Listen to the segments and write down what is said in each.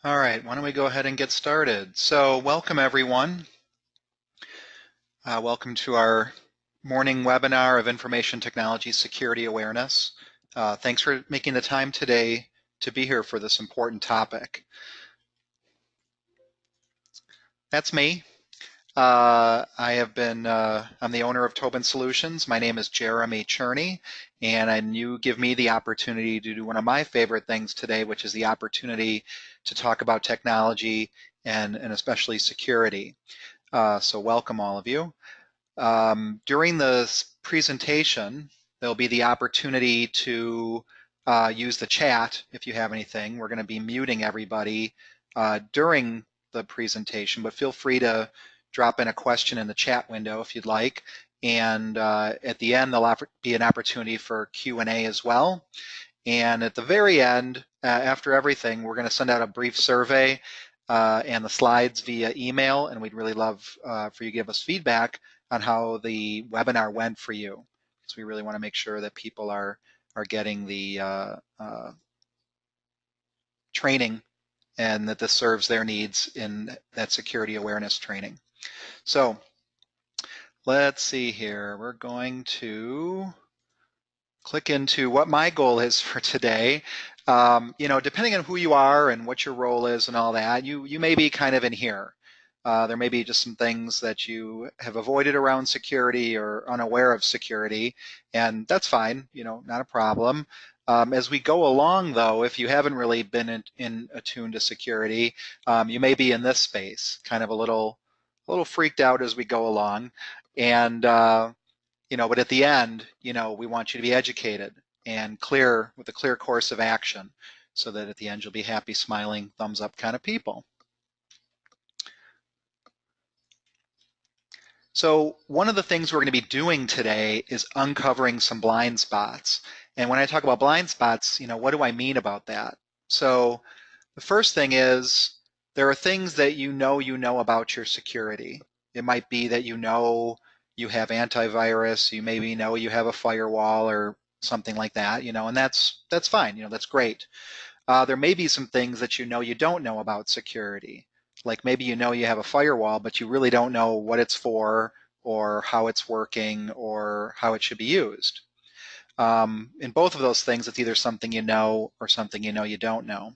All right, why don't we go ahead and get started? So welcome everyone. Welcome to our morning webinar of Information Technology Security Awareness. Thanks for making the time today to be here for this important topic. That's me. I'm the owner of Tobin Solutions. My name is Jeremy Cherney, and you give me the opportunity to do one of my favorite things today, which is the opportunity to talk about technology and especially security. So welcome all of you. During this presentation, there'll be the opportunity to use the chat if you have anything. We're going to be muting everybody during the presentation, but feel free to drop in a question in the chat window if you'd like. And at the end, there'll be an opportunity for Q&A as well. And at the very end, after everything, we're going to send out a brief survey and the slides via email, and we'd really love for you to give us feedback on how the webinar went for you, because we really want to make sure that people are getting the training and that this serves their needs in that security awareness training. So let's see here. We're going to click into what my goal is for today. Depending on who you are and what your role is and all that, you may be kind of in here. There may be just some things that you have avoided around security or unaware of security, and that's fine, not a problem. As we go along, though, if you haven't really been in attuned to security, you may be in this space, kind of a little freaked out as we go along. And but at the end, we want you to be educated and clear with a clear course of action so that at the end you'll be happy, smiling, thumbs up kind of people. So one of the things we're going to be doing today is uncovering some blind spots. And when I talk about blind spots, what do I mean about that? So the first thing is there are things that you know about your security. It might be that you have antivirus, you maybe know you have a firewall or something like that, and that's fine, that's great. There may be some things that you don't know about security. Like maybe you have a firewall, but you really don't know what it's for or how it's working or how it should be used. In both of those things, it's either something you know or something you don't know.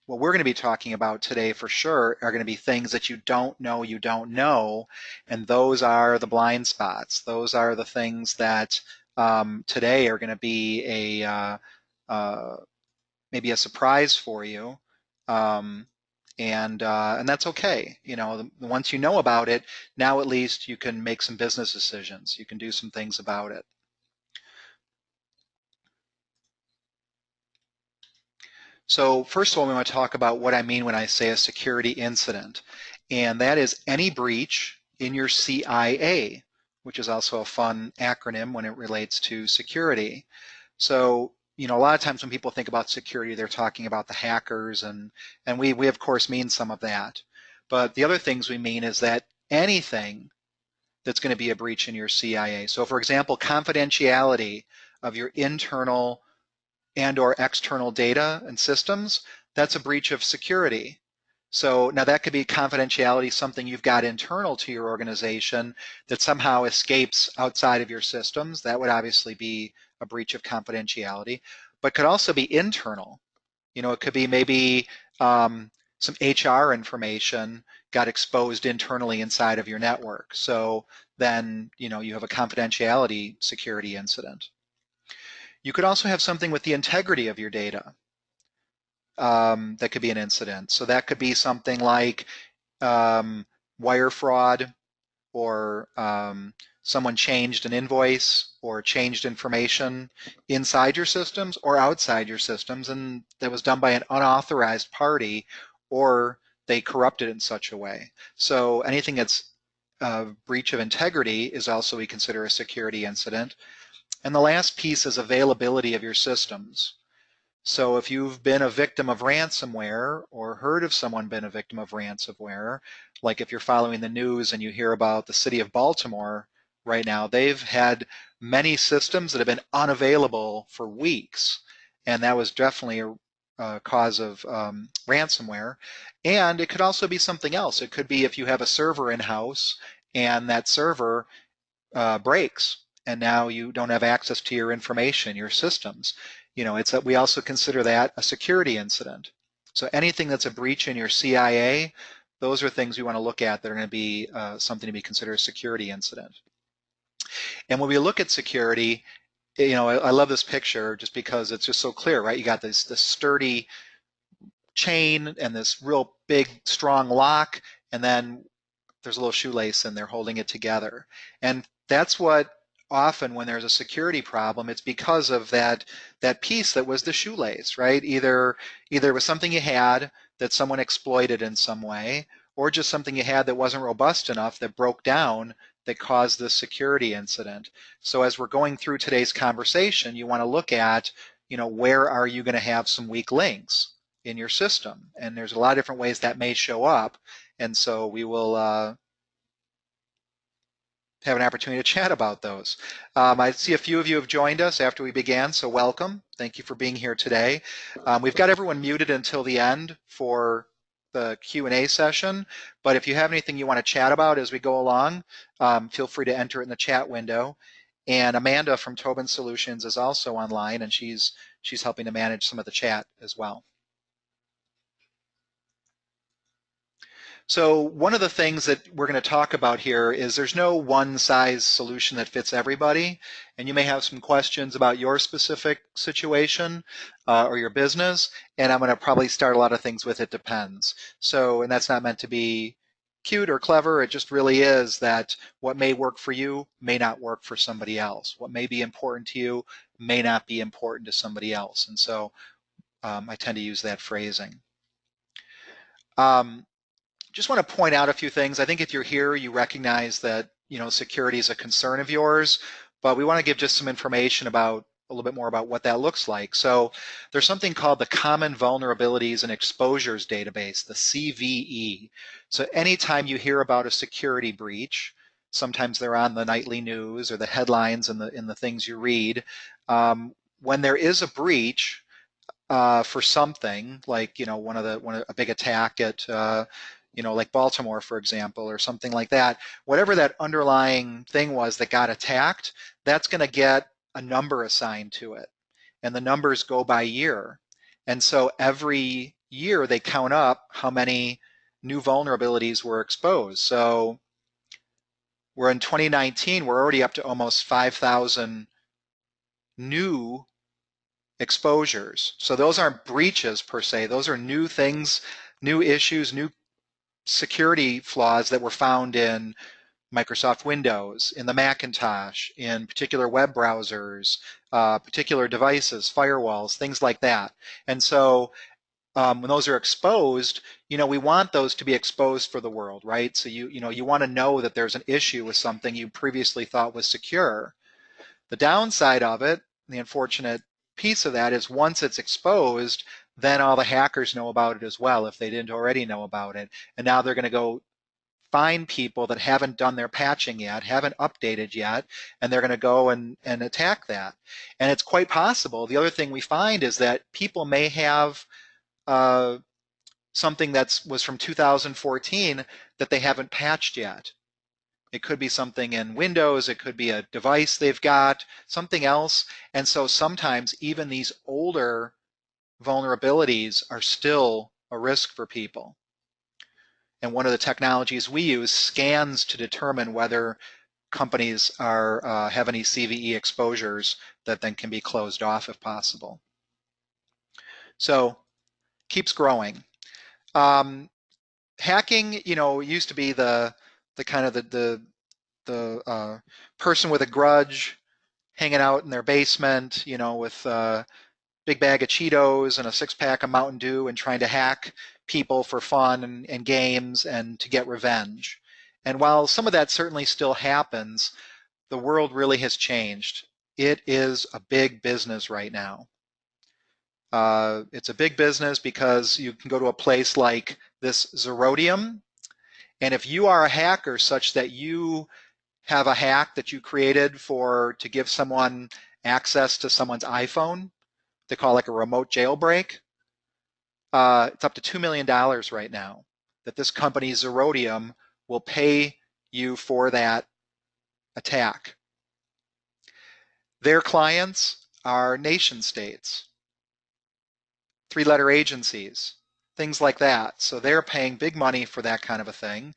What we're going to be talking about today for sure are going to be things that you don't know, and those are the blind spots. Those are the things that today are going to be maybe a surprise for you, and that's okay. Once you know about it, now at least you can make some business decisions. You can do some things about it. So first of all, we want to talk about what I mean when I say a security incident, and that is any breach in your CIA, which is also a fun acronym when it relates to security. So, a lot of times when people think about security, they're talking about the hackers, and we of course mean some of that. But the other things we mean is that anything that's going to be a breach in your CIA. So for example, confidentiality of your internal and or external data and systems, that's a breach of security. So now that could be confidentiality, something you've got internal to your organization that somehow escapes outside of your systems. That would obviously be a breach of confidentiality, but could also be internal. It could be maybe some HR information got exposed internally inside of your network. So then, you have a confidentiality security incident. You could also have something with the integrity of your data that could be an incident. So that could be something like wire fraud, or someone changed an invoice or changed information inside your systems or outside your systems, and that was done by an unauthorized party, or they corrupted in such a way. So anything that's a breach of integrity is also we consider a security incident. And the last piece is availability of your systems. So if you've been a victim of ransomware or heard of someone been a victim of ransomware, like if you're following the news and you hear about the city of Baltimore right now, they've had many systems that have been unavailable for weeks. And that was definitely cause of ransomware. And it could also be something else. It could be if you have a server in-house and that server breaks and now you don't have access to your information, your systems. It's that we also consider that a security incident. So anything that's a breach in your CIA, those are things we want to look at that are going to be something to be considered a security incident. And when we look at security, I love this picture just because it's just so clear, right? You got this sturdy chain and this real big, strong lock, and then there's a little shoelace in there holding it together. And that's what often when there's a security problem, it's because of that piece that was the shoelace, right? Either it was something you had that someone exploited in some way, or just something you had that wasn't robust enough that broke down that caused this security incident. So as we're going through today's conversation, you want to look at, where are you going to have some weak links in your system? And there's a lot of different ways that may show up. And so we will have an opportunity to chat about those. I see a few of you have joined us after we began, so welcome. Thank you for being here today. We've got everyone muted until the end for the Q&A session, but if you have anything you want to chat about as we go along, feel free to enter it in the chat window. And Amanda from Tobin Solutions is also online, and she's helping to manage some of the chat as well. So one of the things that we're going to talk about here is there's no one size solution that fits everybody. And you may have some questions about your specific situation or your business. And I'm going to probably start a lot of things with it depends. So, and that's not meant to be cute or clever. It just really is that what may work for you may not work for somebody else. What may be important to you may not be important to somebody else. And so I tend to use that phrasing. Just want to point out a few things. I think if you're here, you recognize that security is a concern of yours, but we want to give just some information about a little bit more about what that looks like. So there's something called the Common Vulnerabilities and Exposures Database, the CVE. So anytime you hear about a security breach, sometimes they're on the nightly news or the headlines in the things you read. When there is a breach for something like a big attack at like Baltimore, for example, or something like that, whatever that underlying thing was that got attacked, that's going to get a number assigned to it. And the numbers go by year. And so every year they count up how many new vulnerabilities were exposed. So we're in 2019, we're already up to almost 5,000 new exposures. So those aren't breaches per se. Those are new things, new issues, new security flaws that were found in Microsoft Windows, in the Macintosh, in particular web browsers, particular devices, firewalls, things like that. And so when those are exposed, we want those to be exposed for the world, right? So you want to know that there's an issue with something you previously thought was secure. The downside of it, the unfortunate piece of that, is once it's exposed, then all the hackers know about it as well if they didn't already know about it. And now they're going to go find people that haven't done their patching yet, haven't updated yet, and they're going to go and attack that. And it's quite possible. The other thing we find is that people may have something that was from 2014 that they haven't patched yet. It could be something in Windows, it could be a device they've got, something else. And so sometimes even these older vulnerabilities are still a risk for people. And one of the technologies we use scans to determine whether companies have any CVE exposures that then can be closed off if possible. So keeps growing. Hacking, used to be the kind of the person with a grudge hanging out in their basement, with a big bag of Cheetos and a six-pack of Mountain Dew and trying to hack people for fun and games and to get revenge. And while some of that certainly still happens, the world really has changed. It is a big business right now. It's a big business because you can go to a place like this Zerodium, and if you are a hacker such that you have a hack that you created to give someone access to someone's iPhone, they call like a remote jailbreak, It's up to $2 million right now that this company, Zerodium, will pay you for that attack. Their clients are nation states, three-letter agencies, things like that. So they're paying big money for that kind of a thing.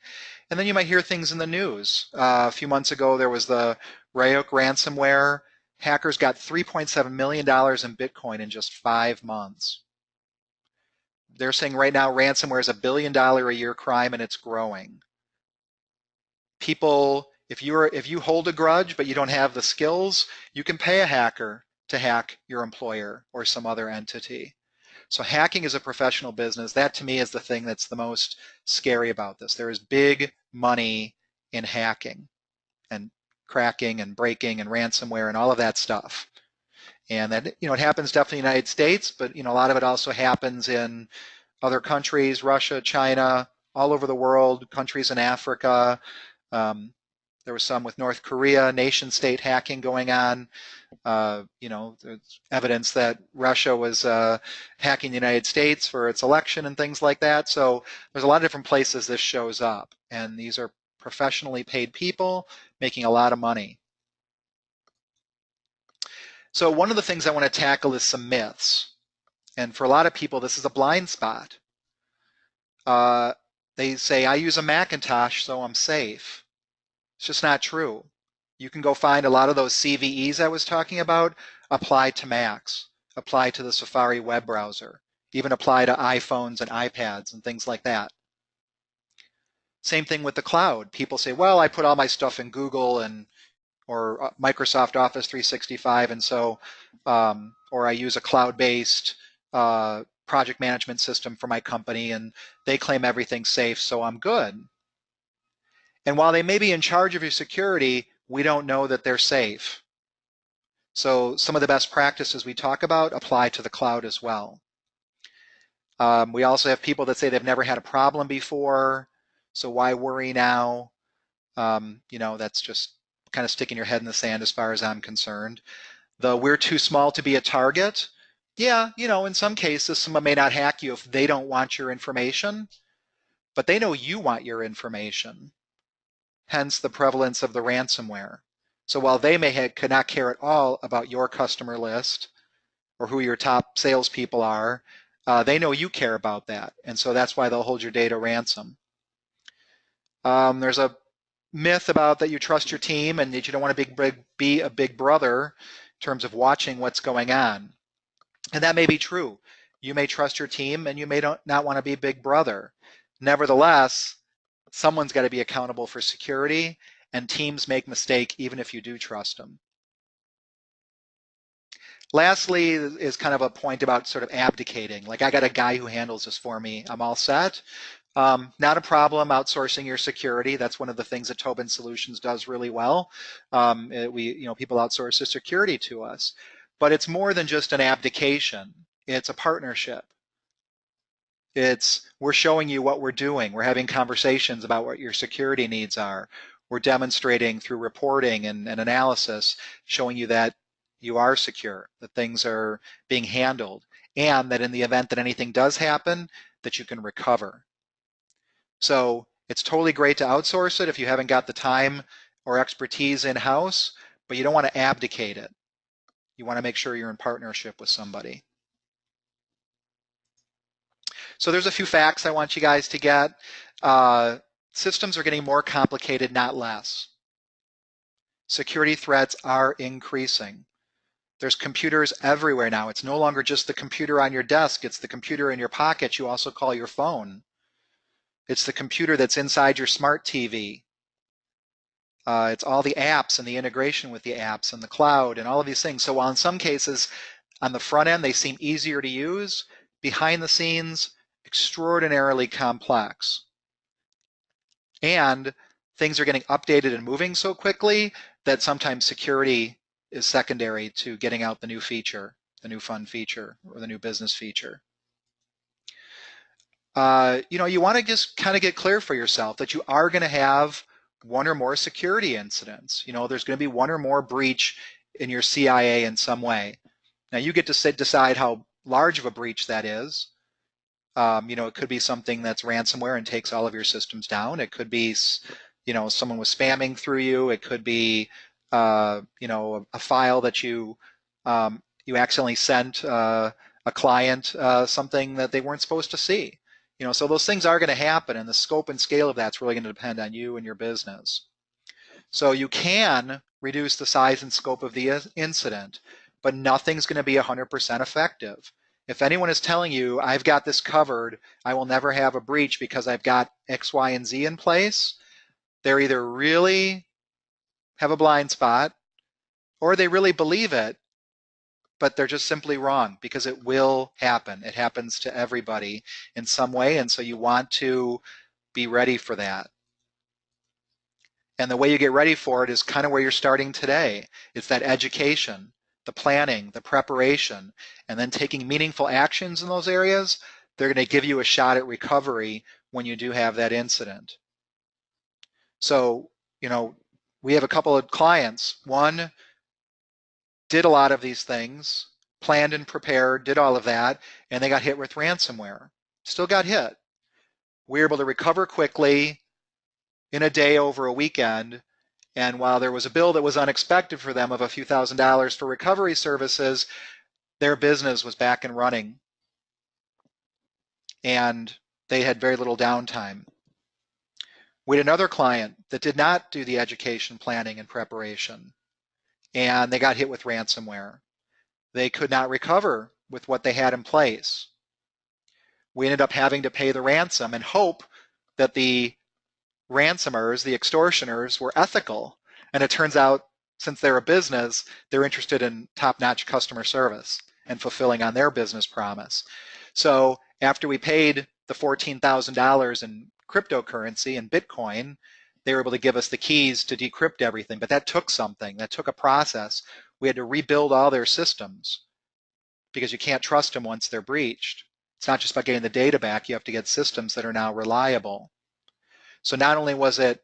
And then you might hear things in the news. A few months ago, there was the Ryuk ransomware. Hackers got $3.7 million in Bitcoin in just 5 months. They're saying right now ransomware is $1 billion a year crime and it's growing. People, if you hold a grudge but you don't have the skills, you can pay a hacker to hack your employer or some other entity. So hacking is a professional business. That to me is the thing that's the most scary about this. There is big money in hacking and cracking and breaking and ransomware and all of that stuff. And that, it happens definitely in the United States, but a lot of it also happens in other countries, Russia, China, all over the world, countries in Africa. There was some with North Korea, nation state hacking going on. There's evidence that Russia was hacking the United States for its election and things like that. So there's a lot of different places this shows up. And these are professionally paid people making a lot of money. So one of the things I want to tackle is some myths. And for a lot of people, this is a blind spot. They say, I use a Macintosh, so I'm safe. It's just not true. You can go find a lot of those CVEs I was talking about, apply to Macs, apply to the Safari web browser, even apply to iPhones and iPads and things like that. Same thing with the cloud. People say, well, I put all my stuff in Google or Microsoft Office 365, and so, or I use a cloud-based project management system for my company, and they claim everything's safe, so I'm good. And while they may be in charge of your security, we don't know that they're safe. So some of the best practices we talk about apply to the cloud as well. We also have people that say they've never had a problem before, so why worry now? That's just kind of sticking your head in the sand as far as I'm concerned. We're too small to be a target. Yeah, in some cases, someone may not hack you if they don't want your information, but they know you want your information. Hence the prevalence of the ransomware. So while they could not care at all about your customer list or who your top salespeople are, they know you care about that. And so that's why they'll hold your data ransom. There's a myth about that you trust your team and that you don't want to be a big brother in terms of watching what's going on. And that may be true. You may trust your team and you may not want to be big brother. Nevertheless, someone's got to be accountable for security, and teams make mistakes even if you do trust them. Lastly is kind of a point about sort of abdicating. Like, I got a guy who handles this for me. I'm all set. Not a problem outsourcing your security. That's one of the things that Tobin Solutions does really well. People outsource their security to us. But it's more than just an abdication. It's a partnership. We're showing you what we're doing. We're having conversations about what your security needs are. We're demonstrating through reporting and analysis, showing you that you are secure, that things are being handled, and that in the event that anything does happen, that you can recover. So it's totally great to outsource it if you haven't got the time or expertise in-house, but you don't want to abdicate it. You want to make sure you're in partnership with somebody. So there's a few facts I want you guys to get. Systems are getting more complicated, not less. Security threats are increasing. There's computers everywhere now. It's no longer just the computer on your desk. It's the computer in your pocket you also call your phone. It's the computer that's inside your smart TV. It's all the apps and the integration with the apps and the cloud and all of these things. So while in some cases on the front end they seem easier to use, behind the scenes, extraordinarily complex. And things are getting updated and moving so quickly that sometimes security is secondary to getting out the new feature, the new fun feature, or the new business feature. You want to just kind of get clear for yourself that you are going to have one or more security incidents. There's going to be one or more breach in your CIA in some way. Now you get to decide how large of a breach that is. It could be something that's ransomware and takes all of your systems down. It could be, someone was spamming through you. It could be, a file that you accidentally sent a client something that they weren't supposed to see. So those things are going to happen, and the scope and scale of that's really going to depend on you and your business. So you can reduce the size and scope of the incident, but nothing's going to be 100% effective. If anyone is telling you, I've got this covered, I will never have a breach because I've got X, Y, and Z in place, they're either really have a blind spot or they really believe it, but they're just simply wrong, because it will happen. It happens to everybody in some way, and so you want to be ready for that. And the way you get ready for it is kind of where you're starting today. It's that education, the planning, the preparation, and then taking meaningful actions in those areas. They're going to give you a shot at recovery when you do have that incident. So, we have a couple of clients. One did a lot of these things, planned and prepared, did all of that, and they got hit with ransomware. Still got hit. We were able to recover quickly in a day over a weekend. And while there was a bill that was unexpected for them of a few $1,000s for recovery services, their business was back and running, and they had very little downtime. We had another client that did not do the education planning and preparation, and they got hit with ransomware. They could not recover with what they had in place. We ended up having to pay the ransom and hope that the ransomers, the extortioners, were ethical. And it turns out, since they're a business, they're interested in top-notch customer service and fulfilling on their business promise. So after we paid the $14,000 in cryptocurrency and Bitcoin, they were able to give us the keys to decrypt everything. But that took something. That took a process. We had to rebuild all their systems, because you can't trust them once they're breached. It's not just about getting the data back. You have to get systems that are now reliable. So not only was it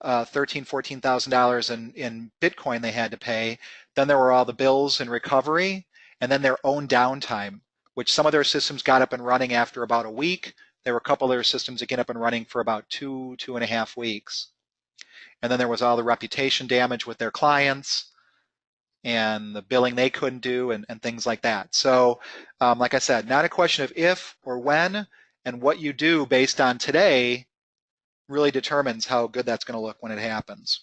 $13,000, $14,000 in Bitcoin they had to pay, then there were all the bills and recovery, and then their own downtime, which some of their systems got up and running after about a week. There were a couple of their systems that get up and running for about 2.5 weeks. And then there was all the reputation damage with their clients and the billing they couldn't do, and things like that. So like I said, not a question of if or when, and what you do based on today really determines how good that's going to look when it happens.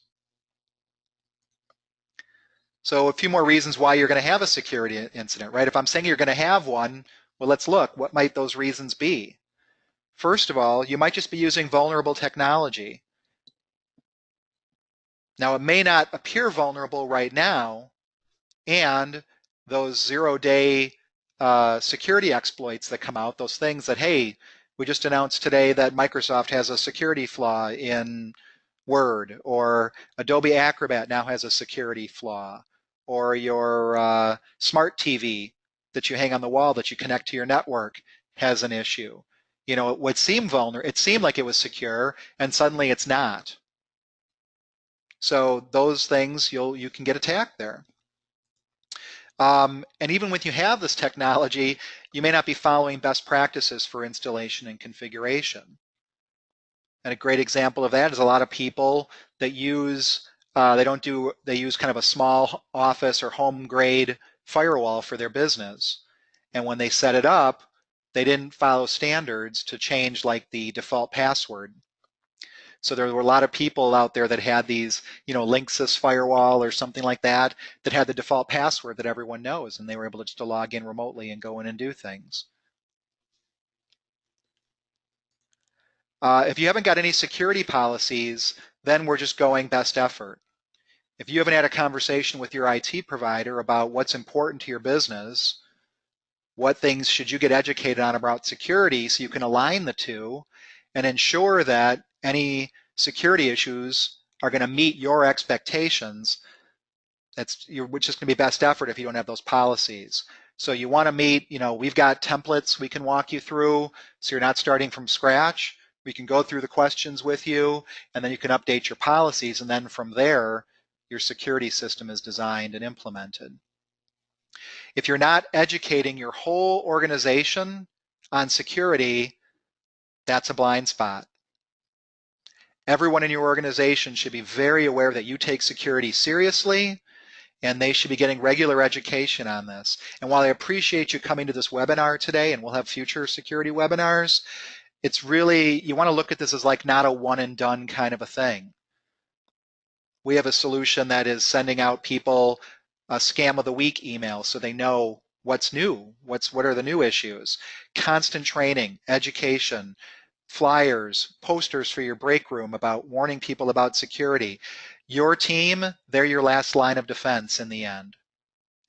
So a few more reasons why you're going to have a security incident, right? If I'm saying you're going to have one, well, let's look. What might those reasons be? First of all, you might just be using vulnerable technology. Now, it may not appear vulnerable right now, and those zero-day security exploits that come out, those things that, hey, we just announced today that Microsoft has a security flaw in Word, or Adobe Acrobat now has a security flaw, or your smart TV that you hang on the wall that you connect to your network has an issue. It would seem vulnerable. It seemed like it was secure, and suddenly it's not. So those things, you can get attacked there. And even when you have this technology, you may not be following best practices for installation and configuration. And a great example of that is a lot of people that use, they use kind of a small office or home grade firewall for their business. And when they set it up, they didn't follow standards to change like the default password. So there were a lot of people out there that had these, Linksys firewall or something like that had the default password that everyone knows, and they were able just to log in remotely and go in and do things. If you haven't got any security policies, then we're just going best effort. If you haven't had a conversation with your IT provider about what's important to your business, what things should you get educated on about security so you can align the two and ensure that any security issues are going to meet your expectations, which is going to be best effort if you don't have those policies. So you want to meet, we've got templates we can walk you through, so you're not starting from scratch. We can go through the questions with you, and then you can update your policies, and then from there, your security system is designed and implemented. If you're not educating your whole organization on security, that's a blind spot. Everyone in your organization should be very aware that you take security seriously, and they should be getting regular education on this. And while I appreciate you coming to this webinar today, and we'll have future security webinars, it's really, you want to look at this as like not a one and done kind of a thing. We have a solution that is sending out people a scam of the week email so they know what's new, what are the new issues, constant training, education, flyers, posters for your break room about warning people about security. Your team, they're your last line of defense in the end.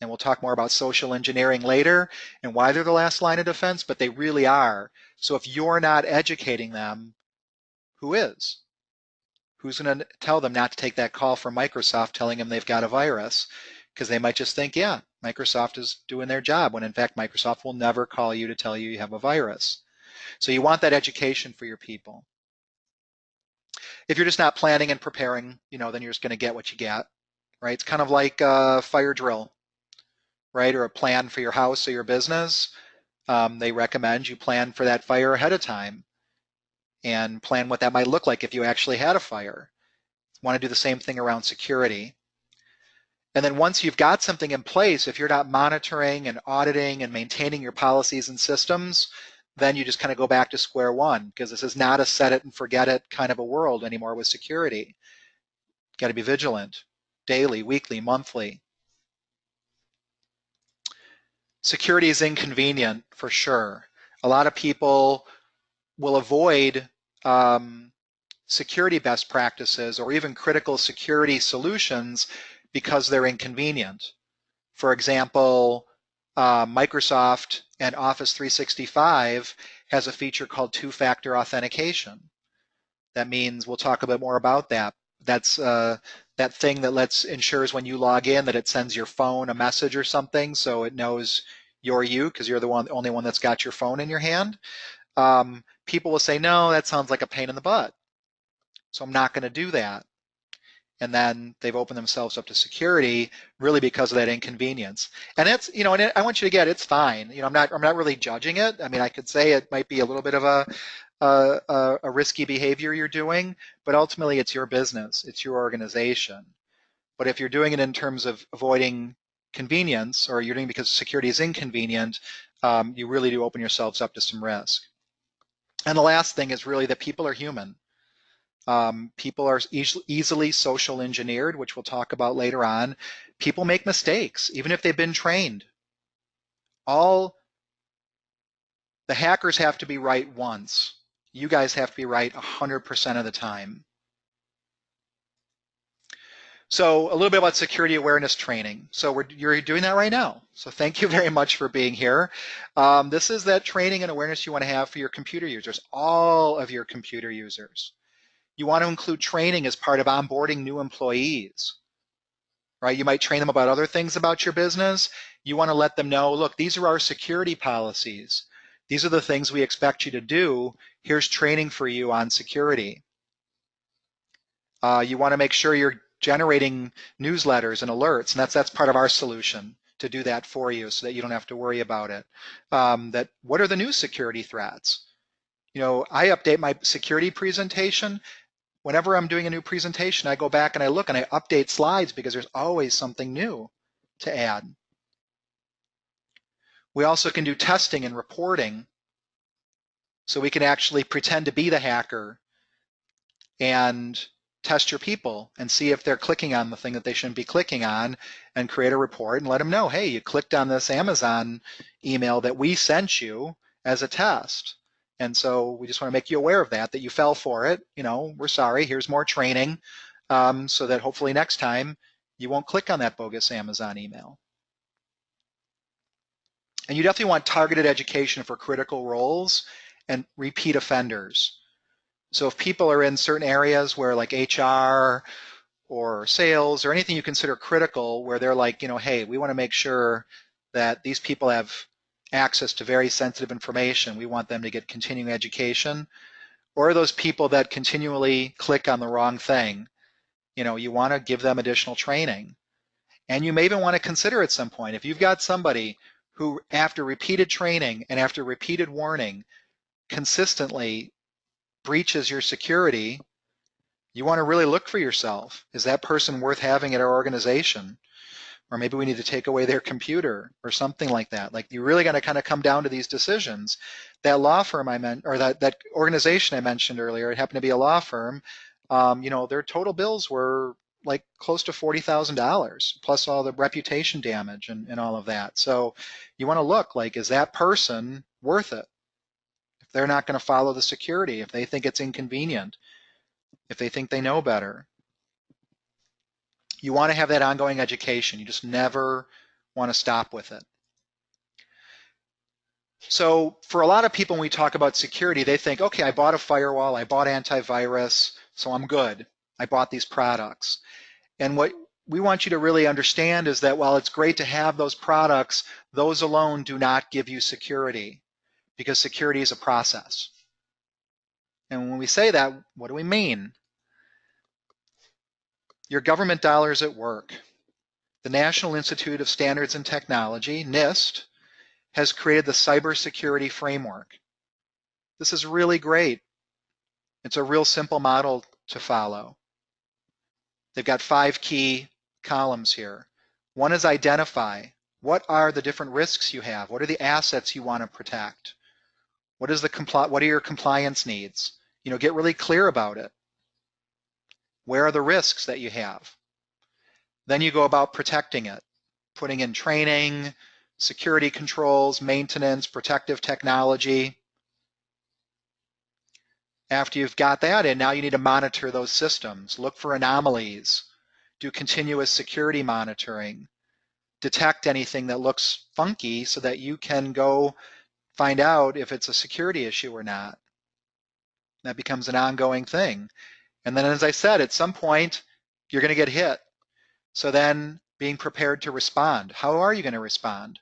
And we'll talk more about social engineering later and why they're the last line of defense, but they really are. So if you're not educating them, who is? Who's going to tell them not to take that call from Microsoft telling them they've got a virus? Because they might just think, yeah, Microsoft is doing their job, when in fact Microsoft will never call you to tell you you have a virus. So you want that education for your people. If you're just not planning and preparing, then you're just going to get what you get, right? It's kind of like a fire drill, right? Or a plan for your house or your business. They recommend you plan for that fire ahead of time and plan what that might look like if you actually had a fire. You want to do the same thing around security. And then once you've got something in place, if you're not monitoring and auditing and maintaining your policies and systems, then you just kind of go back to square one, because this is not a set it and forget it kind of a world anymore with security. You've got to be vigilant daily, weekly, monthly. Security is inconvenient for sure. A lot of people will avoid security best practices or even critical security solutions because they're inconvenient. For example, Microsoft and Office 365 has a feature called two-factor authentication. That means, we'll talk a bit more about that. That's that thing that ensures when you log in that it sends your phone a message or something, so it knows you're you because you're the only one that's got your phone in your hand. People will say, no, that sounds like a pain in the butt, so I'm not going to do that. And then they've opened themselves up to security really because of that inconvenience. And it's, and I want you to get, it's fine. I'm not really judging it. I mean, I could say it might be a little bit of a risky behavior you're doing, but ultimately it's your business, it's your organization. But if you're doing it in terms of avoiding convenience, or you're doing it because security is inconvenient, you really do open yourselves up to some risk. And the last thing is really that people are human. People are easily social engineered, which we'll talk about later on. People make mistakes, even if they've been trained. All the hackers have to be right once. You guys have to be right 100% of the time. So a little bit about security awareness training. So you're doing that right now. So thank you very much for being here. This is that training and awareness you want to have for your computer users, all of your computer users. You want to include training as part of onboarding new employees, right? You might train them about other things about your business. You want to let them know, look, these are our security policies. These are the things we expect you to do. Here's training for you on security. You want to make sure you're generating newsletters and alerts, and that's part of our solution to do that for you so that you don't have to worry about it. What are the new security threats? I update my security presentation. Whenever I'm doing a new presentation, I go back and I look and I update slides because there's always something new to add. We also can do testing and reporting, so we can actually pretend to be the hacker and test your people and see if they're clicking on the thing that they shouldn't be clicking on, and create a report and let them know, hey, you clicked on this Amazon email that we sent you as a test. And so we just want to make you aware of that you fell for it. We're sorry. Here's more training so that hopefully next time you won't click on that bogus Amazon email. And you definitely want targeted education for critical roles and repeat offenders. So if people are in certain areas where, like HR or sales or anything you consider critical, where they're like, hey, we want to make sure that these people have access to very sensitive information, we want them to get continuing education. Or those people that continually click on the wrong thing, you want to give them additional training. And you may even want to consider at some point, if you've got somebody who, after repeated training and after repeated warning, consistently breaches your security, you want to really look for yourself. Is that person worth having at our organization? Or maybe we need to take away their computer or something like that. Like, you really got to kind of come down to these decisions. That law firm I meant, or that organization I mentioned earlier, it happened to be a law firm. Their total bills were like close to $40,000 plus all the reputation damage and all of that. So you want to look like, is that person worth it? If they're not going to follow the security, if they think it's inconvenient, if they think they know better. You want to have that ongoing education. You just never want to stop with it. So for a lot of people, when we talk about security, they think, okay, I bought a firewall, I bought antivirus, so I'm good. I bought these products. And what we want you to really understand is that while it's great to have those products, those alone do not give you security, because security is a process. And when we say that, what do we mean? Your government dollars at work. The National Institute of Standards and Technology, NIST, has created the cybersecurity framework. This is really great. It's a real simple model to follow. They've got 5 key columns here. One is identify. What are the different risks you have? What are the assets you want to protect? What are your compliance needs? Get really clear about it. Where are the risks that you have? Then you go about protecting it, putting in training, security controls, maintenance, protective technology. After you've got that in, now you need to monitor those systems, look for anomalies, do continuous security monitoring, detect anything that looks funky so that you can go find out if it's a security issue or not. That becomes an ongoing thing. And then, as I said, at some point, you're going to get hit. So then being prepared to respond. How are you going to respond?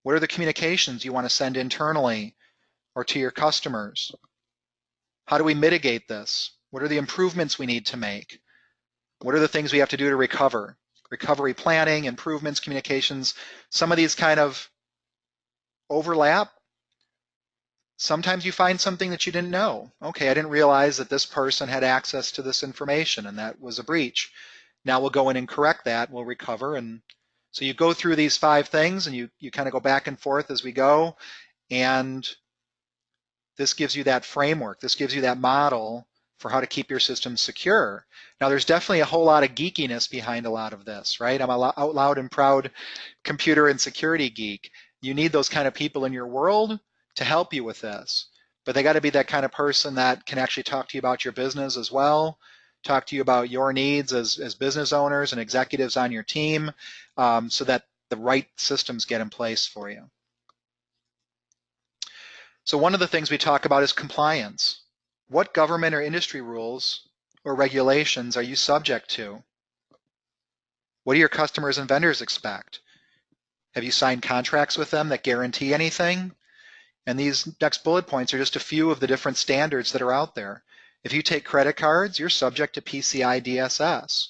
What are the communications you want to send internally or to your customers? How do we mitigate this? What are the improvements we need to make? What are the things we have to do to recover? Recovery planning, improvements, communications. Some of these kind of overlap. Sometimes you find something that you didn't know. Okay, I didn't realize that this person had access to this information and that was a breach. Now we'll go in and correct that. We'll recover. And so you go through these 5 things and you kind of go back and forth as we go. And this gives you that framework. This gives you that model for how to keep your system secure. Now, there's definitely a whole lot of geekiness behind a lot of this, right? I'm an out loud and proud computer and security geek. You need those kind of people in your world to help you with this. But they got to be that kind of person that can actually talk to you about your business as well, talk to you about your needs as business owners and executives on your team, so that the right systems get in place for you. So one of the things we talk about is compliance. What government or industry rules or regulations are you subject to? What do your customers and vendors expect? Have you signed contracts with them that guarantee anything? And these next bullet points are just a few of the different standards that are out there. If you take credit cards, you're subject to PCI DSS.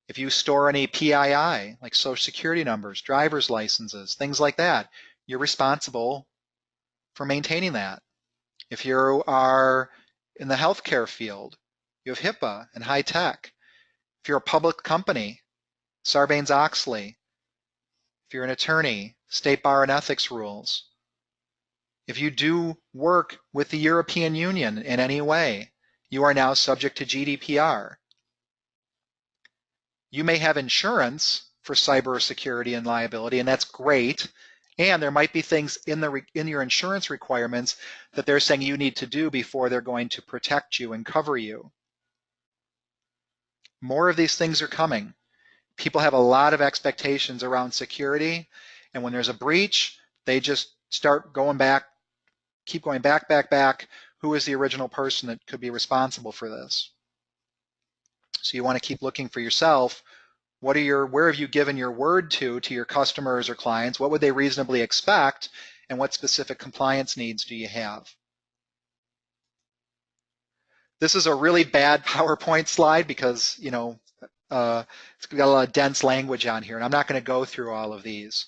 If you store any PII, like social security numbers, driver's licenses, things like that, you're responsible for maintaining that. If you are in the healthcare field, you have HIPAA and high tech. If you're a public company, Sarbanes-Oxley. If you're an attorney, state bar and ethics rules. If you do work with the European Union in any way, you are now subject to GDPR. You may have insurance for cybersecurity and liability, and that's great. And there might be things in your insurance requirements that they're saying you need to do before they're going to protect you and cover you. More of these things are coming. People have a lot of expectations around security, and when there's a breach, they just start going back, keep going back. Who is the original person that could be responsible for this? So you want to keep looking for yourself. Where have you given your word to your customers or clients? What would they reasonably expect? And what specific compliance needs do you have? This is a really bad PowerPoint slide because, it's got a lot of dense language on here, and I'm not going to go through all of these.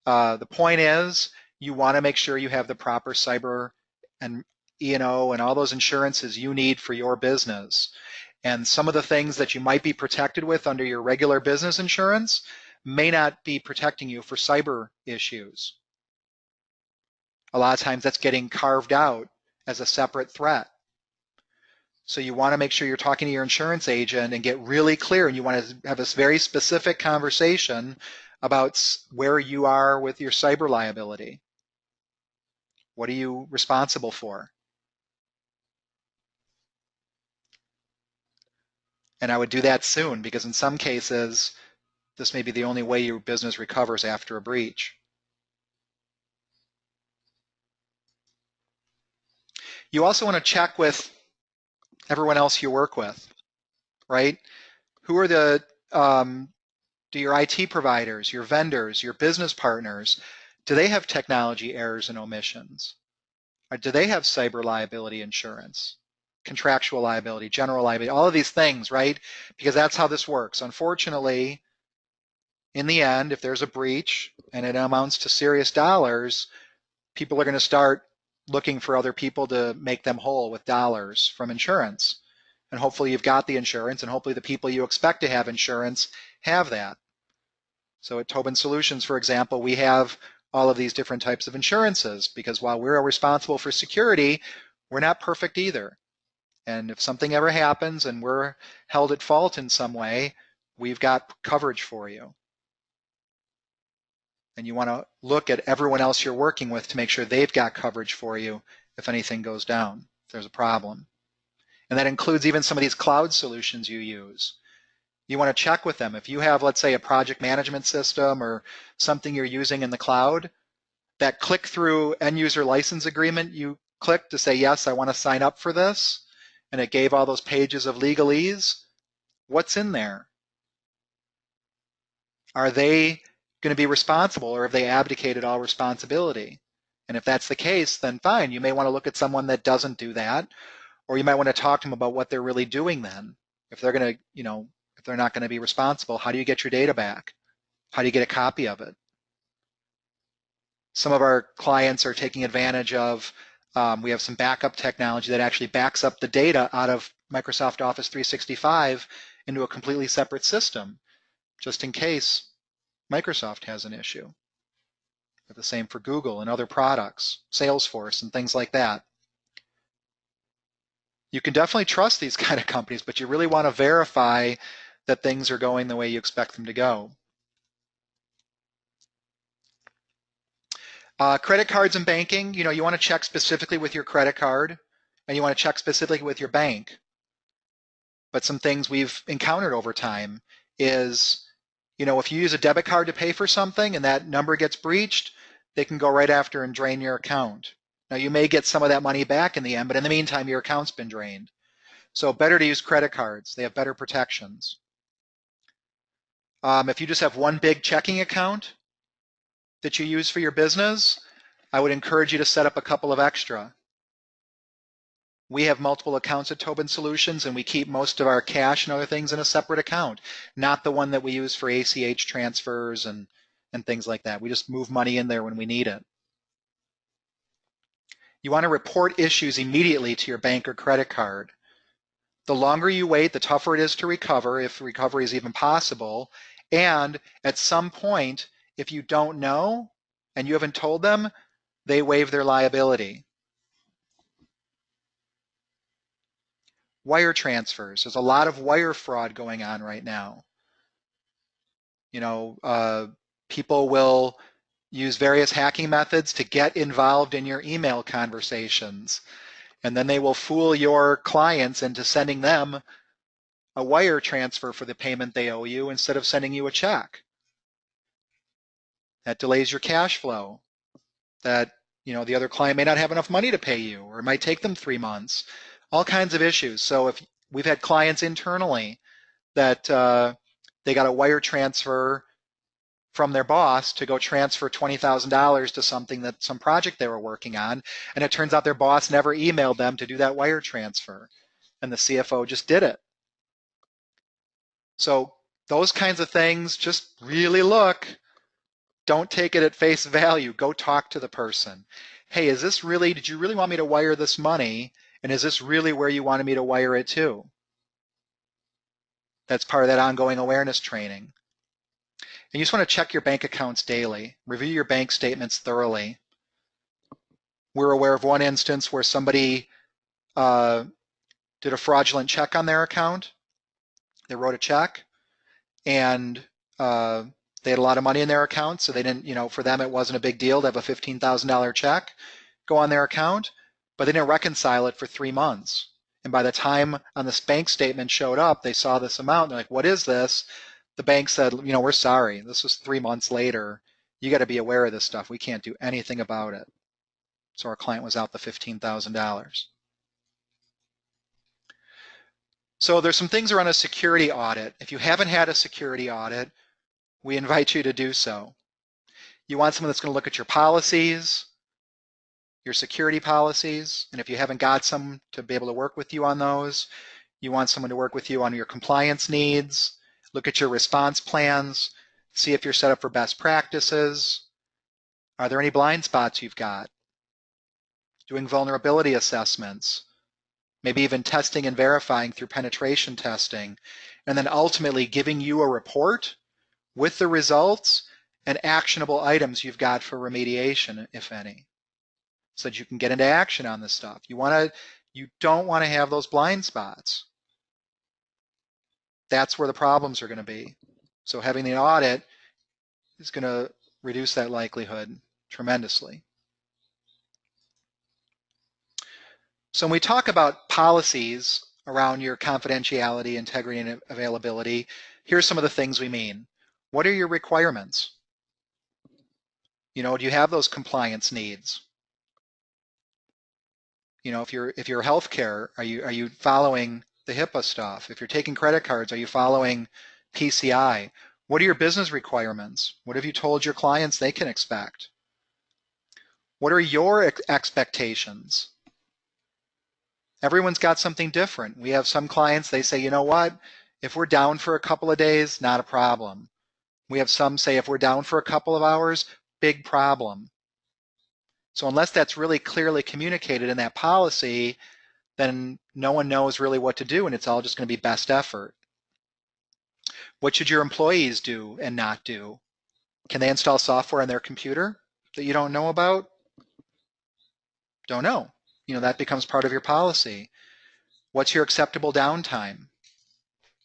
The point is, you want to make sure you have the proper cyber and E&O and all those insurances you need for your business. And some of the things that you might be protected with under your regular business insurance may not be protecting you for cyber issues. A lot of times that's getting carved out as a separate threat. So you want to make sure you're talking to your insurance agent and get really clear, and you want to have a very specific conversation about where you are with your cyber liability. What are you responsible for? And I would do that soon, because in some cases, this may be the only way your business recovers after a breach. You also want to check with everyone else you work with, right? Who are do your IT providers, your vendors, your business partners, do they have technology errors and omissions? Or do they have cyber liability insurance, contractual liability, general liability, all of these things, right? Because that's how this works. Unfortunately, in the end, if there's a breach and it amounts to serious dollars, people are going to start looking for other people to make them whole with dollars from insurance. And hopefully you've got the insurance, and hopefully the people you expect to have insurance have that. So at Tobin Solutions, for example, we have all of these different types of insurances, because while we're responsible for security, we're not perfect either. And if something ever happens and we're held at fault in some way, we've got coverage for you. And you want to look at everyone else you're working with to make sure they've got coverage for you if anything goes down, if there's a problem. And that includes even some of these cloud solutions you use. You want to check with them. If you have, let's say, a project management system or something you're using in the cloud, that click-through end-user license agreement you click to say, yes, I want to sign up for this, and it gave all those pages of legalese, what's in there? Are they going to be responsible, or have they abdicated all responsibility? And if that's the case, then fine. You may want to look at someone that doesn't do that, or you might want to talk to them about what they're really doing then. If they're going to, if they're not going to be responsible, how do you get your data back? How do you get a copy of it? Some of our clients are taking advantage of, we have some backup technology that actually backs up the data out of Microsoft Office 365 into a completely separate system, just in case Microsoft has an issue. But the same for Google and other products, Salesforce and things like that. You can definitely trust these kind of companies, but you really want to verify that things are going the way you expect them to go. Credit cards and banking, you want to check specifically with your credit card, and you want to check specifically with your bank. But some things we've encountered over time is, if you use a debit card to pay for something and that number gets breached, they can go right after and drain your account. Now, you may get some of that money back in the end, but in the meantime, your account's been drained. So better to use credit cards. They have better protections. If you just have one big checking account that you use for your business, I would encourage you to set up a couple of extra. We have multiple accounts at Tobin Solutions, and we keep most of our cash and other things in a separate account, not the one that we use for ACH transfers and things like that. We just move money in there when we need it. You want to report issues immediately to your bank or credit card. The longer you wait, the tougher it is to recover, if recovery is even possible. And at some point, if you don't know and you haven't told them, they waive their liability. Wire transfers. There's a lot of wire fraud going on right now. People will use various hacking methods to get involved in your email conversations, and then they will fool your clients into sending them a wire transfer for the payment they owe you instead of sending you a check. That delays your cash flow. That, the other client may not have enough money to pay you, or it might take them 3 months. All kinds of issues. So if we've had clients internally that they got a wire transfer from their boss to go transfer $20,000 to some project they were working on, and it turns out their boss never emailed them to do that wire transfer, and the CFO just did it. So those kinds of things, just really look. Don't take it at face value. Go talk to the person. Hey, is this really, did you really want me to wire this money? And is this really where you wanted me to wire it to? That's part of that ongoing awareness training. And you just want to check your bank accounts daily. Review your bank statements thoroughly. We're aware of one instance where somebody did a fraudulent check on their account. They wrote a check and they had a lot of money in their account, so they didn't, for them it wasn't a big deal to have a $15,000 check go on their account, but they didn't reconcile it for 3 months. And by the time on this bank statement showed up, they saw this amount. They're like, what is this? The bank said, we're sorry. This was 3 months later. You got to be aware of this stuff. We can't do anything about it. So our client was out the $15,000. So there's some things around a security audit. If you haven't had a security audit, we invite you to do so. You want someone that's going to look at your policies, your security policies, and if you haven't got some to be able to work with you on those, you want someone to work with you on your compliance needs, look at your response plans, see if you're set up for best practices. Are there any blind spots you've got? Doing vulnerability assessments, maybe even testing and verifying through penetration testing, and then ultimately giving you a report with the results and actionable items you've got for remediation, if any, so that you can get into action on this stuff. You don't want to have those blind spots. That's where the problems are going to be. So having the audit is going to reduce that likelihood tremendously. So when we talk about policies around your confidentiality, integrity, and availability, here's some of the things we mean. What are your requirements? Do you have those compliance needs? If you're healthcare, are you following the HIPAA stuff? If you're taking credit cards, are you following PCI? What are your business requirements? What have you told your clients they can expect? What are your expectations? Everyone's got something different. We have some clients, they say, you know what? If we're down for a couple of days, not a problem. We have some say if we're down for a couple of hours, big problem. So unless that's really clearly communicated in that policy, then no one knows really what to do, and it's all just going to be best effort. What should your employees do and not do? Can they install software on their computer that you don't know about? Don't know. That becomes part of your policy. What's your acceptable downtime?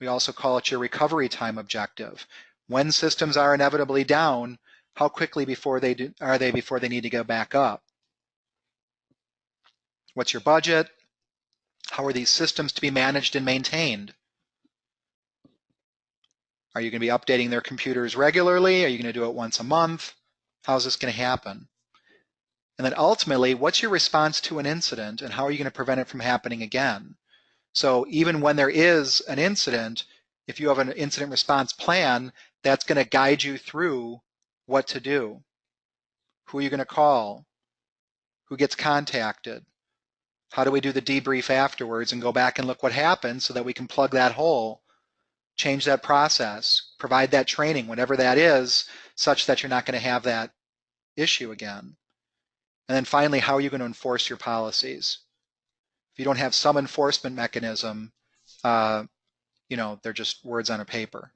We also call it your recovery time objective. When systems are inevitably down, how quickly before they need to go back up? What's your budget? How are these systems to be managed and maintained? Are you going to be updating their computers regularly? Are you going to do it once a month? How's this going to happen? And then ultimately, what's your response to an incident and how are you going to prevent it from happening again? So even when there is an incident, if you have an incident response plan, that's going to guide you through what to do. Who are you going to call? Who gets contacted? How do we do the debrief afterwards and go back and look what happened so that we can plug that hole, change that process, provide that training, whatever that is, such that you're not going to have that issue again. And then finally, how are you going to enforce your policies? If you don't have some enforcement mechanism, they're just words on a paper.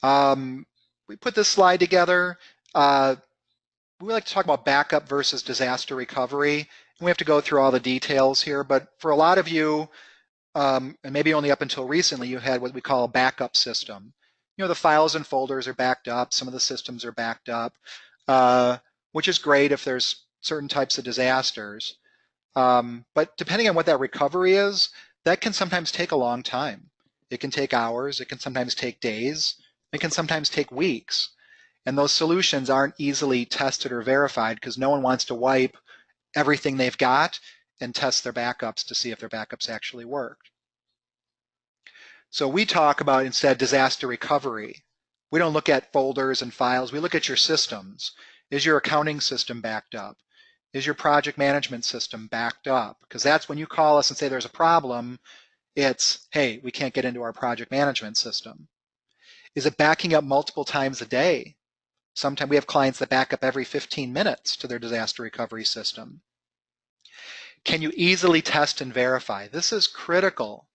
We put this slide together. We like to talk about backup versus disaster recovery. And we have to go through all the details here, but for a lot of you, and maybe only up until recently, you had what we call a backup system. The files and folders are backed up. Some of the systems are backed up, which is great if there's certain types of disasters. But depending on what that recovery is, that can sometimes take a long time. It can take hours. It can sometimes take days. It can sometimes take weeks. And those solutions aren't easily tested or verified because no one wants to wipe everything they've got and test their backups to see if their backups actually worked. So we talk about instead disaster recovery. We don't look at folders and files. We look at your systems. Is your accounting system backed up? Is your project management system backed up? Because that's when you call us and say there's a problem, It's, hey, we can't get into our project management system. Is it backing up multiple times a day? Sometimes we have clients that back up every 15 minutes to their disaster recovery system. Can you easily test and verify? This is critical.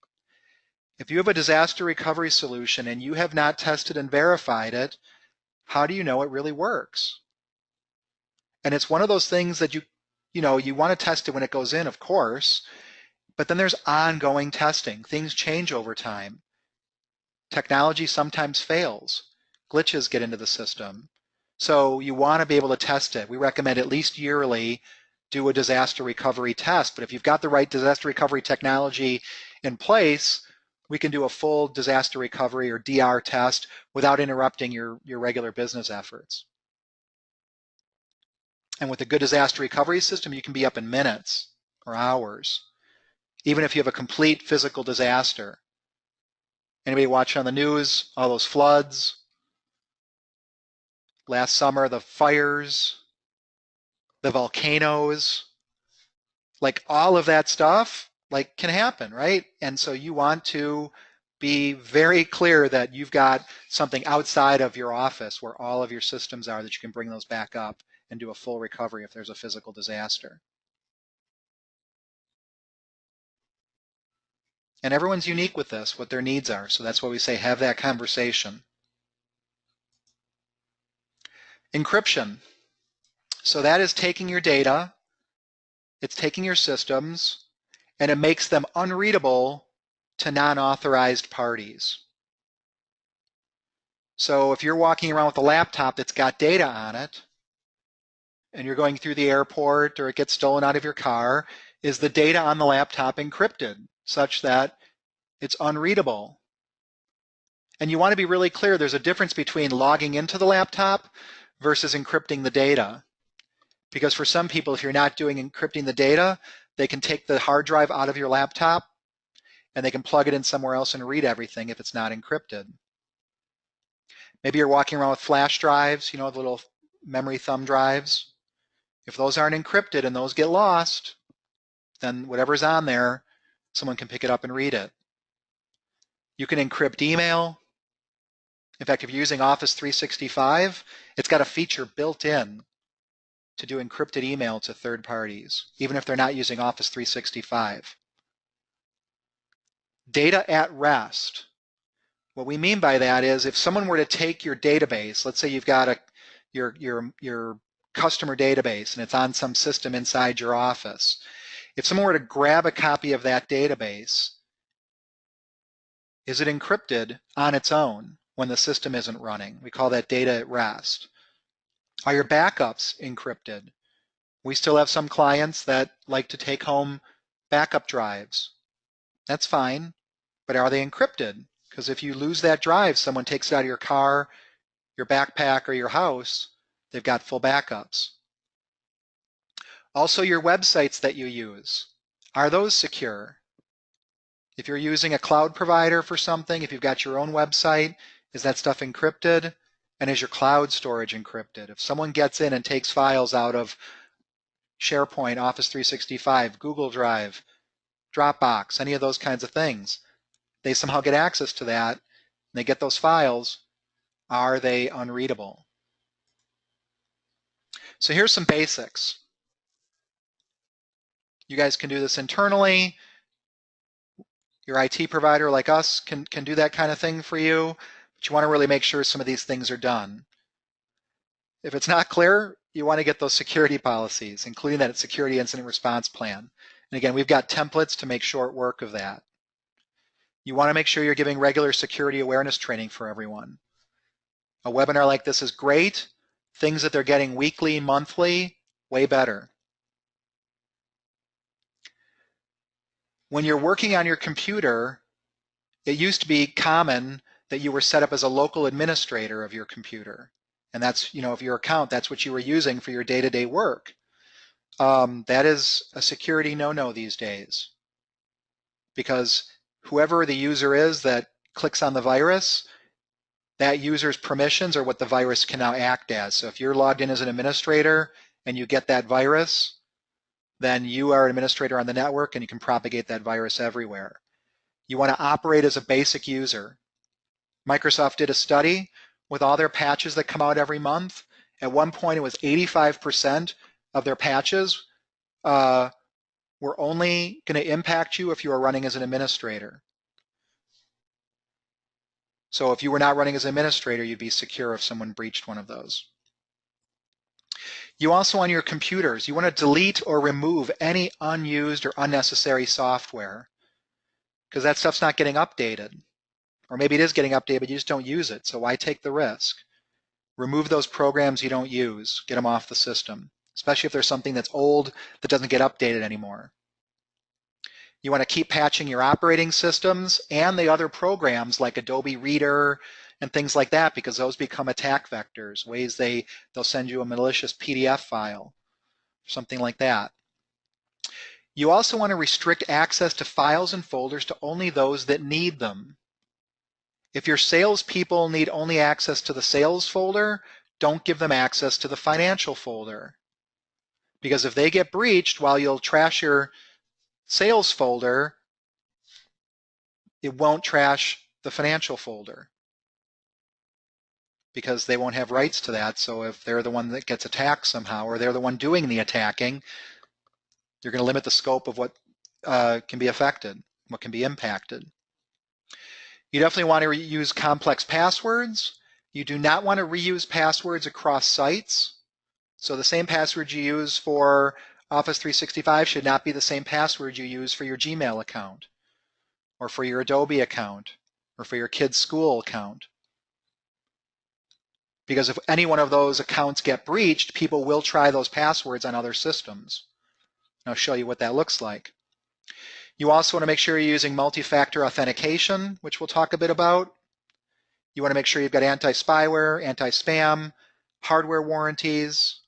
If you have a disaster recovery solution and you have not tested and verified it, how do you know it really works? And it's one of those things that you want to test it when it goes in, of course, but then there's ongoing testing. Things change over time. Technology sometimes fails. Glitches get into the system. So you want to be able to test it. We recommend at least yearly do a disaster recovery test. But if you've got the right disaster recovery technology in place, we can do a full disaster recovery or DR test without interrupting your regular business efforts. And with a good disaster recovery system, you can be up in minutes or hours, even if you have a complete physical disaster. Anybody watching on the news, all those floods, last summer, the fires, the volcanoes, like all of that stuff, like can happen, right? And so you want to be very clear that you've got something outside of your office where all of your systems are that you can bring those back up and do a full recovery if there's a physical disaster. And everyone's unique with this, what their needs are. So that's why we say have that conversation. Encryption. So that is taking your data, it's taking your systems, and it makes them unreadable to non-authorized parties. So if you're walking around with a laptop that's got data on it, and you're going through the airport or it gets stolen out of your car, is the data on the laptop encrypted such that it's unreadable? And you want to be really clear, there's a difference between logging into the laptop versus encrypting the data. Because for some people, if you're not doing encrypting the data, they can take the hard drive out of your laptop and they can plug it in somewhere else and read everything if it's not encrypted. Maybe you're walking around with flash drives, the little memory thumb drives. If those aren't encrypted and those get lost, then whatever's on there, someone can pick it up and read it. You can encrypt email. In fact, if you're using Office 365, it's got a feature built in to do encrypted email to third parties, even if they're not using Office 365. Data at rest. What we mean by that is if someone were to take your database, let's say you've got your customer database and it's on some system inside your office. If someone were to grab a copy of that database, is it encrypted on its own when the system isn't running? We call that data at rest. Are your backups encrypted? We still have some clients that like to take home backup drives. That's fine, but are they encrypted? Because if you lose that drive, someone takes it out of your car, your backpack, or your house, they've got full backups. Also, your websites that you use, are those secure? If you're using a cloud provider for something, if you've got your own website, is that stuff encrypted? And is your cloud storage encrypted? If someone gets in and takes files out of SharePoint, Office 365, Google Drive, Dropbox, any of those kinds of things, they somehow get access to that, and they get those files, are they unreadable? So here's some basics. You guys can do this internally. Your IT provider like us can do that kind of thing for you, but you want to really make sure some of these things are done. If it's not clear, you want to get those security policies, including that security incident response plan. And again, we've got templates to make short work of that. You want to make sure you're giving regular security awareness training for everyone. A webinar like this is great. Things that they're getting weekly, monthly, way better. When you're working on your computer, it used to be common that you were set up as a local administrator of your computer. And that's, of your account, that's what you were using for your day-to-day work. That is a security no-no these days. Because whoever the user is that clicks on the virus, that user's permissions are what the virus can now act as. So if you're logged in as an administrator and you get that virus, then you are an administrator on the network and you can propagate that virus everywhere. You want to operate as a basic user. Microsoft did a study with all their patches that come out every month. At one point, it was 85% of their patches were only going to impact you if you were running as an administrator. So if you were not running as an administrator, you'd be secure if someone breached one of those. You also, on your computers, you want to delete or remove any unused or unnecessary software, because that stuff's not getting updated. Or maybe it is getting updated, but you just don't use it, so why take the risk? Remove those programs you don't use. Get them off the system, especially if there's something that's old that doesn't get updated anymore. You want to keep patching your operating systems and the other programs like Adobe Reader and things like that, because those become attack vectors, ways they'll send you a malicious PDF file, something like that. You also want to restrict access to files and folders to only those that need them. If your salespeople need only access to the sales folder, don't give them access to the financial folder. Because if they get breached while you'll trash your sales folder, it won't trash the financial folder because they won't have rights to that. So if they're the one that gets attacked somehow, or they're the one doing the attacking, you're going to limit the scope of what can be affected, what can be impacted. You definitely want to use complex passwords. You do not want to reuse passwords across sites. So the same password you use for Office 365 should not be the same password you use for your Gmail account, or for your Adobe account, or for your kid's school account. Because if any one of those accounts get breached, people will try those passwords on other systems. And I'll show you what that looks like. You also want to make sure you're using multi-factor authentication, which we'll talk a bit about. You want to make sure you've got anti-spyware, anti-spam, hardware warranties.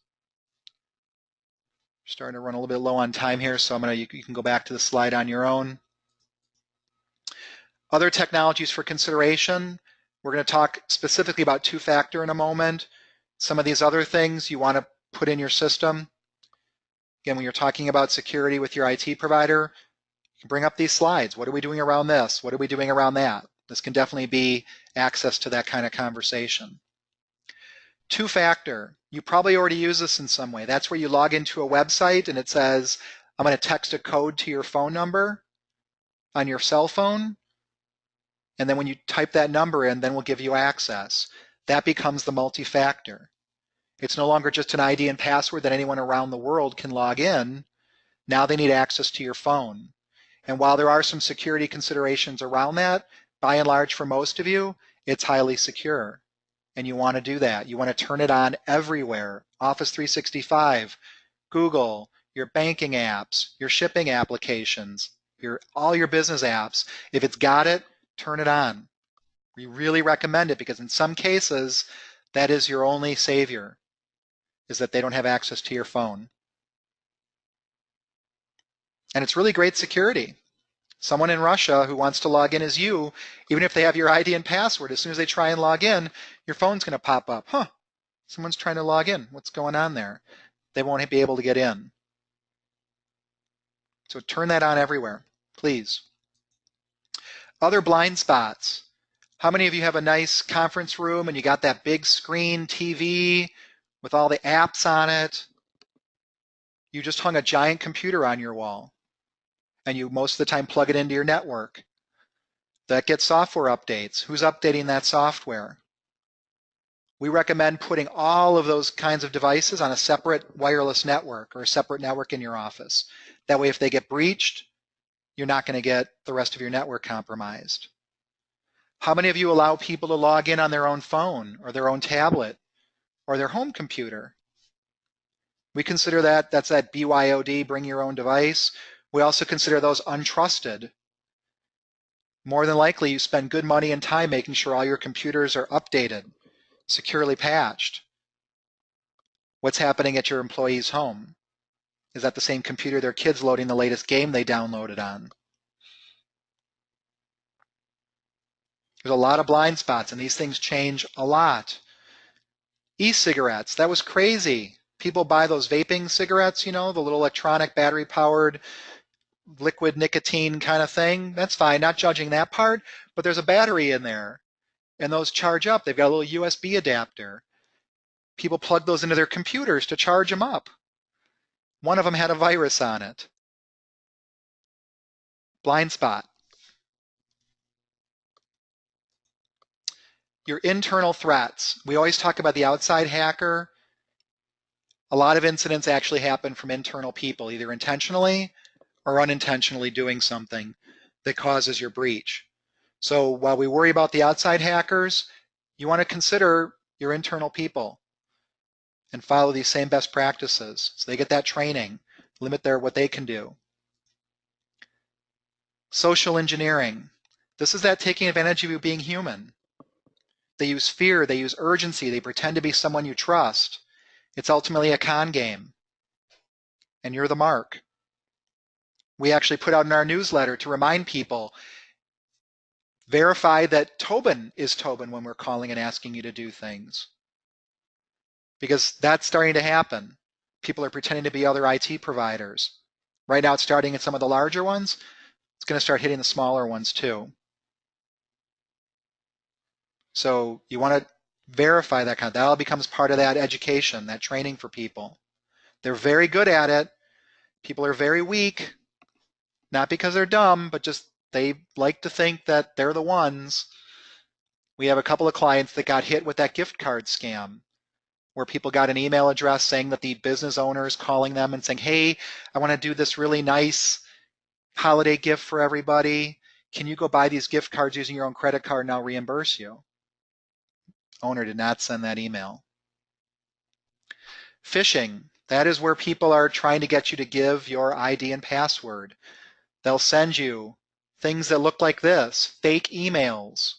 Starting to run a little bit low on time here, so you can go back to the slide on your own. Other technologies for consideration. We're going to talk specifically about two-factor in a moment. Some of these other things you want to put in your system. Again, when you're talking about security with your IT provider, you can bring up these slides. What are we doing around this? What are we doing around that? This can definitely be access to that kind of conversation. Two-factor. You probably already use this in some way. That's where you log into a website and it says, I'm going to text a code to your phone number on your cell phone. And then when you type that number in, then we'll give you access. That becomes the multi-factor. It's no longer just an ID and password that anyone around the world can log in. Now they need access to your phone. And while there are some security considerations around that, by and large for most of you, it's highly secure. And you want to do that. You want to turn it on everywhere. Office 365, Google, your banking apps, your shipping applications, all your business apps. If it's got it, turn it on. We really recommend it because in some cases, that is your only savior, is that they don't have access to your phone. And it's really great security. Someone in Russia who wants to log in as you, even if they have your ID and password, as soon as they try and log in, your phone's going to pop up. Huh, someone's trying to log in. What's going on there? They won't be able to get in. So turn that on everywhere, please. Other blind spots. How many of you have a nice conference room and you got that big screen TV with all the apps on it? You just hung a giant computer on your wall and you most of the time plug it into your network. That gets software updates. Who's updating that software? We recommend putting all of those kinds of devices on a separate wireless network or a separate network in your office. That way if they get breached, you're not going to get the rest of your network compromised. How many of you allow people to log in on their own phone or their own tablet or their home computer? We consider that's that BYOD, bring your own device. We also consider those untrusted. More than likely, you spend good money and time making sure all your computers are updated, securely patched. What's happening at your employee's home? Is that the same computer their kid's loading the latest game they downloaded on? There's a lot of blind spots, and these things change a lot. E-cigarettes, that was crazy. People buy those vaping cigarettes, the little electronic battery-powered liquid nicotine kind of thing. That's fine, not judging that part, but there's a battery in there and those charge up. They've got a little USB adapter. People plug those into their computers to charge them up. One of them had a virus on it. Blind spot. Your internal threats. We always talk about the outside hacker. A lot of incidents actually happen from internal people, either intentionally or unintentionally doing something that causes your breach. So while we worry about the outside hackers, you want to consider your internal people and follow these same best practices so they get that training, limit what they can do. Social engineering. This is that taking advantage of you being human. They use fear, they use urgency, they pretend to be someone you trust. It's ultimately a con game, and you're the mark. We actually put out in our newsletter to remind people, verify that Tobin is Tobin when we're calling and asking you to do things. Because that's starting to happen. People are pretending to be other IT providers. Right now it's starting in some of the larger ones. It's going to start hitting the smaller ones too. So you want to verify that kind of, that all becomes part of that education, that training for people. They're very good at it. People are very weak, not because they're dumb, but just they like to think that they're the ones. We have a couple of clients that got hit with that gift card scam, where people got an email address saying that the business owner is calling them and saying, hey, I want to do this really nice holiday gift for everybody. Can you go buy these gift cards using your own credit card and I'll reimburse you? Owner did not send that email. Phishing. That is where people are trying to get you to give your ID and password. They'll send you things that look like this, fake emails,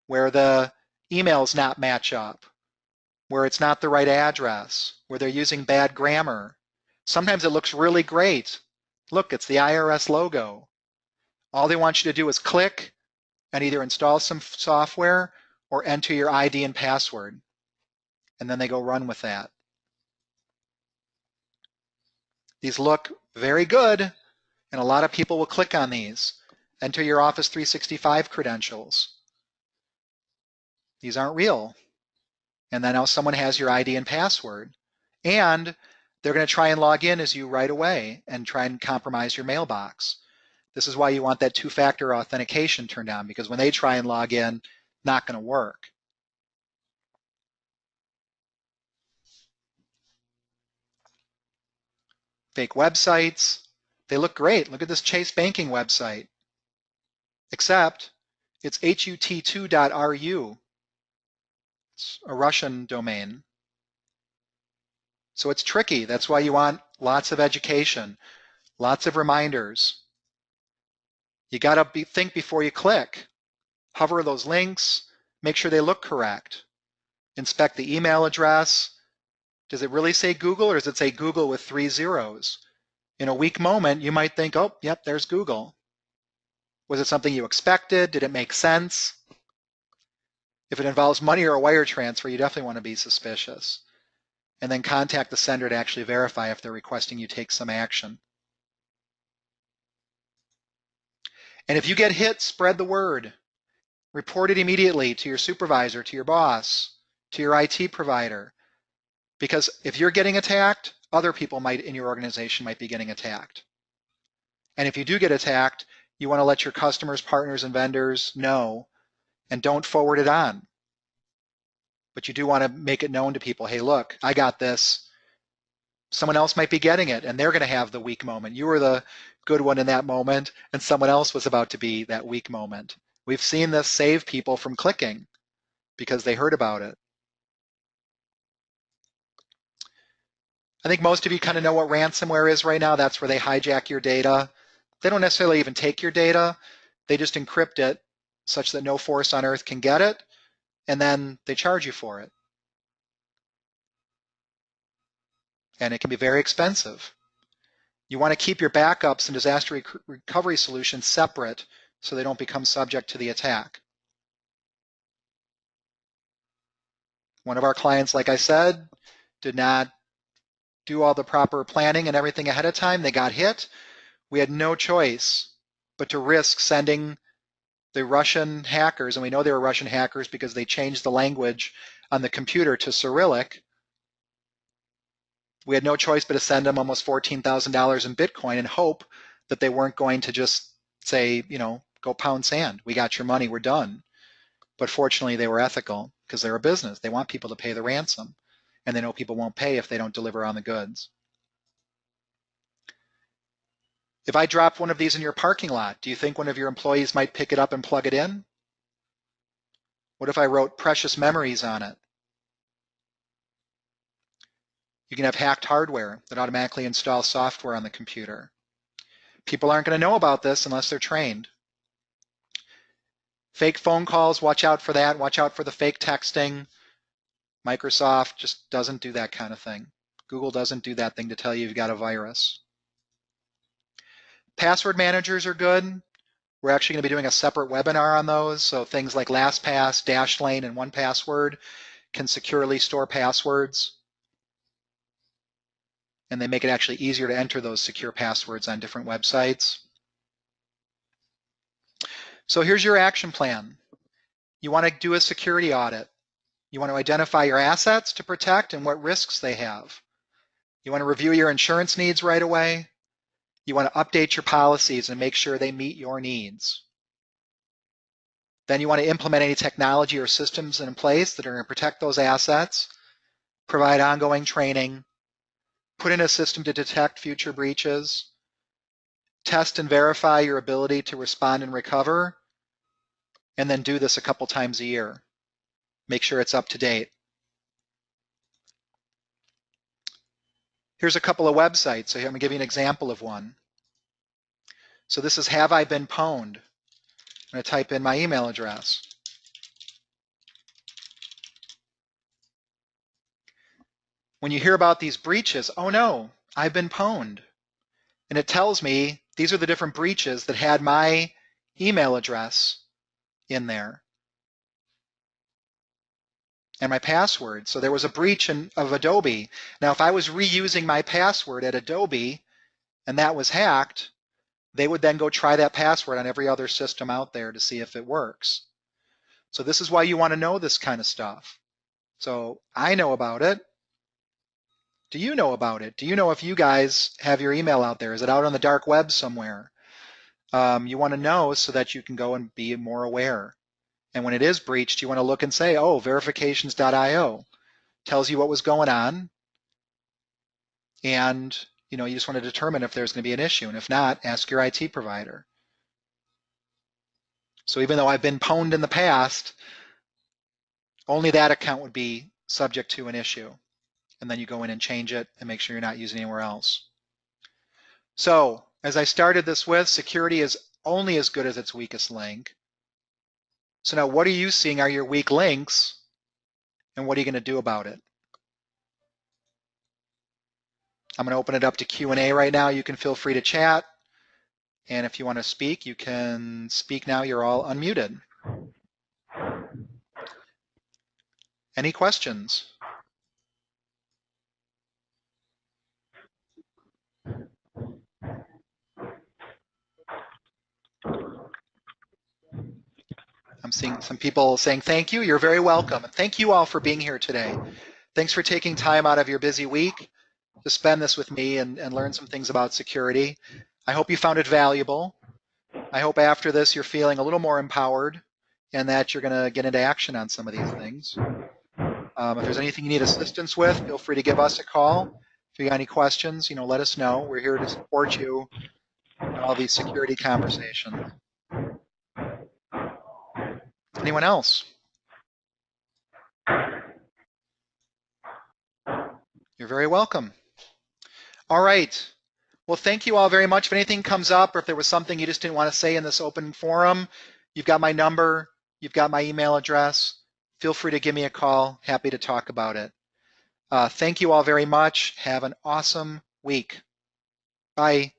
where the emails not match up, where it's not the right address, where they're using bad grammar. Sometimes it looks really great. Look, it's the IRS logo. All they want you to do is click and either install some software or enter your ID and password. And then they go run with that. These look very good, and a lot of people will click on these. Enter your Office 365 credentials. These aren't real. And then now someone has your ID and password. And they're going to try and log in as you right away and try and compromise your mailbox. This is why you want that two-factor authentication turned on, because when they try and log in, not going to work. Fake websites. They look great. Look at this Chase banking website. Except it's hut2.ru. It's a Russian domain. So it's tricky. That's why you want lots of education, lots of reminders. You got to think before you click. Hover those links. Make sure they look correct. Inspect the email address. Does it really say Google, or does it say Google with 3 zeros? In a weak moment, you might think, oh, yep, there's Google. Was it something you expected? Did it make sense? If it involves money or a wire transfer, you definitely want to be suspicious. And then contact the sender to actually verify if they're requesting you take some action. And if you get hit, spread the word. Report it immediately to your supervisor, to your boss, to your IT provider. Because if you're getting attacked, other people in your organization might be getting attacked. And if you do get attacked, you want to let your customers, partners, and vendors know, and don't forward it on. But you do want to make it known to people, hey, look, I got this. Someone else might be getting it, and they're going to have the weak moment. You were the good one in that moment, and someone else was about to be that weak moment. We've seen this save people from clicking because they heard about it. I think most of you kind of know what ransomware is right now. That's where they hijack your data. They don't necessarily even take your data. They just encrypt it such that no force on earth can get it, and then they charge you for it. And it can be very expensive. You want to keep your backups and disaster recovery solutions separate so they don't become subject to the attack. One of our clients, like I said, did not do all the proper planning and everything ahead of time. They got hit. We had no choice but to risk sending the Russian hackers, and we know they were Russian hackers because they changed the language on the computer to Cyrillic. We had no choice but to send them almost $14,000 in Bitcoin and hope that they weren't going to just say, go pound sand. We got your money, we're done. But fortunately, they were ethical because they're a business. They want people to pay the ransom, and they know people won't pay if they don't deliver on the goods. If I dropped one of these in your parking lot, do you think one of your employees might pick it up and plug it in? What if I wrote precious memories on it? You can have hacked hardware that automatically installs software on the computer. People aren't going to know about this unless they're trained. Fake phone calls, watch out for that. Watch out for the fake texting. Microsoft just doesn't do that kind of thing. Google doesn't do that thing to tell you you've got a virus. Password managers are good. We're actually going to be doing a separate webinar on those. So things like LastPass, Dashlane, and 1Password can securely store passwords. And they make it actually easier to enter those secure passwords on different websites. So here's your action plan. You want to do a security audit. You want to identify your assets to protect and what risks they have. You want to review your insurance needs right away. You want to update your policies and make sure they meet your needs. Then you want to implement any technology or systems in place that are going to protect those assets, provide ongoing training, put in a system to detect future breaches, test and verify your ability to respond and recover, and then do this a couple times a year. Make sure it's up to date. Here's a couple of websites. So I'm going to give you an example of one. So this is Have I Been Pwned? I'm going to type in my email address. When you hear about these breaches, oh no, I've been pwned. And it tells me these are the different breaches that had my email address in there and my password. So there was a breach of Adobe. Now, if I was reusing my password at Adobe and that was hacked, they would then go try that password on every other system out there to see if it works. So this is why you want to know this kind of stuff. So I know about it. Do you know about it? Do you know if you guys have your email out there? Is it out on the dark web somewhere? You want to know so that you can go and be more aware. And when it is breached, you want to look and say, oh, verifications.io tells you what was going on. And you just want to determine if there's going to be an issue. And if not, ask your IT provider. So even though I've been pwned in the past, only that account would be subject to an issue. And then you go in and change it and make sure you're not using anywhere else. So as I started this with, security is only as good as its weakest link. So now what are you seeing are your weak links, and what are you going to do about it? I'm going to open it up to Q&A right now. You can feel free to chat. And if you want to speak, you can speak now. You're all unmuted. Any questions? I'm seeing some people saying thank you. You're very welcome. And thank you all for being here today. Thanks for taking time out of your busy week to spend this with me and learn some things about security. I hope you found it valuable. I hope after this you're feeling a little more empowered and that you're going to get into action on some of these things. If there's anything you need assistance with, feel free to give us a call. If you got any questions, let us know. We're here to support you in all these security conversations. Anyone else? You're very welcome. All right. Well, thank you all very much. If anything comes up or if there was something you just didn't want to say in this open forum, you've got my number, you've got my email address. Feel free to give me a call. Happy to talk about it. Thank you all very much. Have an awesome week. Bye.